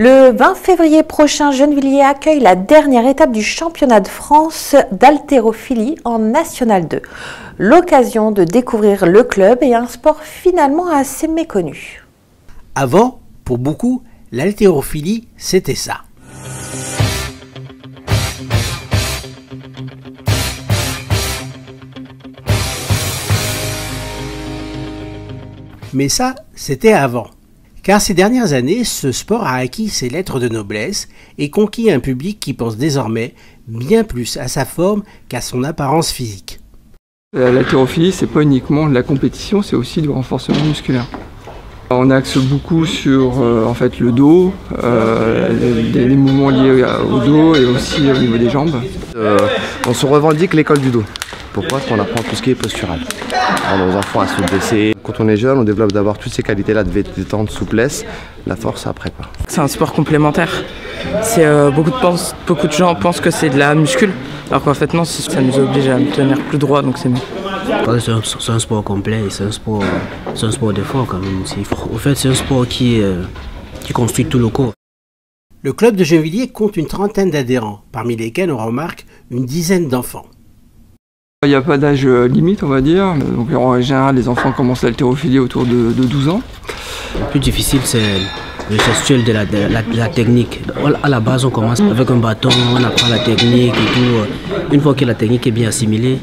Le 20 février prochain, Gennevilliers accueille la dernière étape du championnat de France d'haltérophilie en National 2. L'occasion de découvrir le club et un sport finalement assez méconnu. Avant, pour beaucoup, l'haltérophilie, c'était ça. Mais ça, c'était avant. Car ces dernières années, ce sport a acquis ses lettres de noblesse et conquis un public qui pense désormais bien plus à sa forme qu'à son apparence physique. L'haltérophilie, c'est pas uniquement de la compétition, c'est aussi du renforcement musculaire. On axe beaucoup sur en fait, le dos, les mouvements liés au dos et aussi au niveau des jambes. On se revendique l'école du dos. Pourquoi? Parce qu'on apprend tout ce qui est postural. Alors, nos enfants à se baisser. Quand on est jeune, on développe d'abord toutes ces qualités-là de détente, souplesse, la force après quoi. C'est un sport complémentaire. Beaucoup de gens pensent que c'est de la muscule, alors qu'en fait non, ça nous oblige à tenir plus droit, donc c'est mieux. C'est un sport complet, c'est un sport d'effort quand même. En fait, c'est un sport qui construit tout le corps. Le club de Gennevilliers compte une trentaine d'adhérents, parmi lesquels on remarque une dizaine d'enfants. Il n'y a pas d'âge limite, on va dire. Donc, en général, les enfants commencent l'haltérophilie autour de 12 ans. Le plus difficile, c'est le gestuel de la technique. À la base, on commence avec un bâton, on apprend la technique et tout. Une fois que la technique est bien assimilée,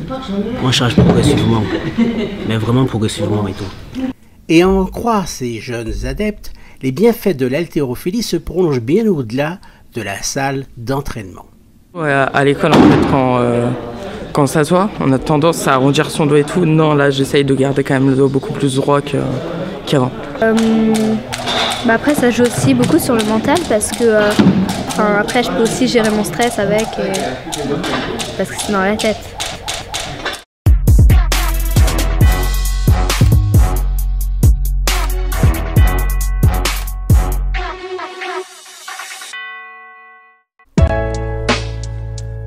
on change progressivement. Mais vraiment progressivement et tout. Et à en croire ces jeunes adeptes, les bienfaits de l'haltérophilie se prolongent bien au-delà de la salle d'entraînement. Ouais, à l'école, en fait, quand on s'assoit, on a tendance à arrondir son dos et tout. Non, là, j'essaye de garder quand même le dos beaucoup plus droit qu'avant. Après, ça joue aussi beaucoup sur le mental parce que après, je peux aussi gérer mon stress avec, parce que c'est dans la tête.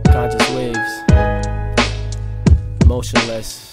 Conscious waves, motionless.